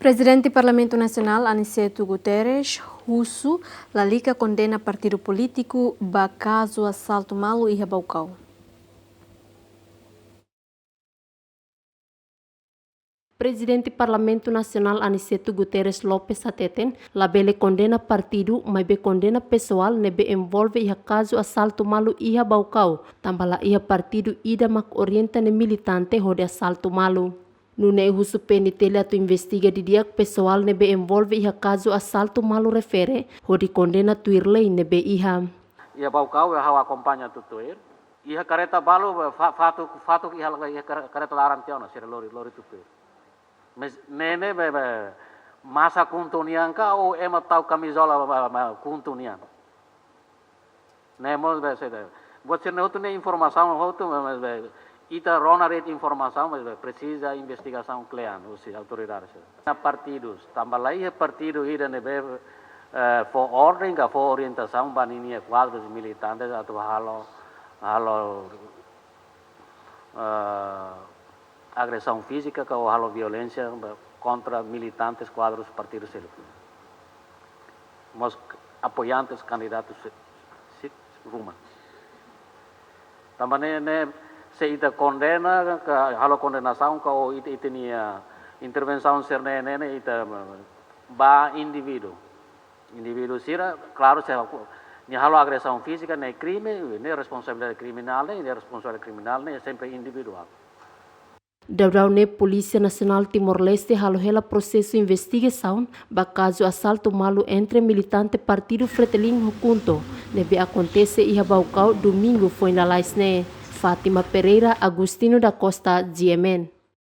Presidente do Parlamento Nacional, Aniceto Guterres, russo, Lalica condena partido político ba caso assalto malo e Rabaucau. Presidente do Parlamento Nacional Aniceto Guterres Lopes Ateten, labele condena partido, mas be condena pessoal nebe envolve iha caso assalto malo iha Baucau, tambala iha partido ida mak orienta ne militante hode assalto malo. Nune russo PNT atu investiga di dia pessoal nebe envolve iha caso assalto malo refere, hode condena tuirlei nebe iha. Ia Baucau ia acompanha tutuir. Iha careta balo fato iha careta larantiona sira lori tutuir. Mas nene masa kuntunian ka o ema tau camisola kuntunian. Nemo buat sir neutu ne informação hotu mas ita rona red informação mas precisa investigação clean os autoridades. Na partidos tambah lagi partido ida nebe for ordem ka for orientação baninia quadros militantes atau halo agressão física ou halo violência contra militantes quadros partidos mas apoiantes candidatos Ruma. Também se ita condena halo condenação ou ita tinha intervenção ser nene ita ba indivíduo sira claro se ni halo agressão física nem crime nem responsabilidade criminal nem responsabilidade criminal nem sempre individual. Daudau ne Polícia Nacional Timor-Leste halo hela processo investigação ba caso assalto malo entre militante partido Fretilin Hukunto nebe acontece iha Baucau domingo foi na Laisne. Fátima Pereira, Agustino da Costa, GMN.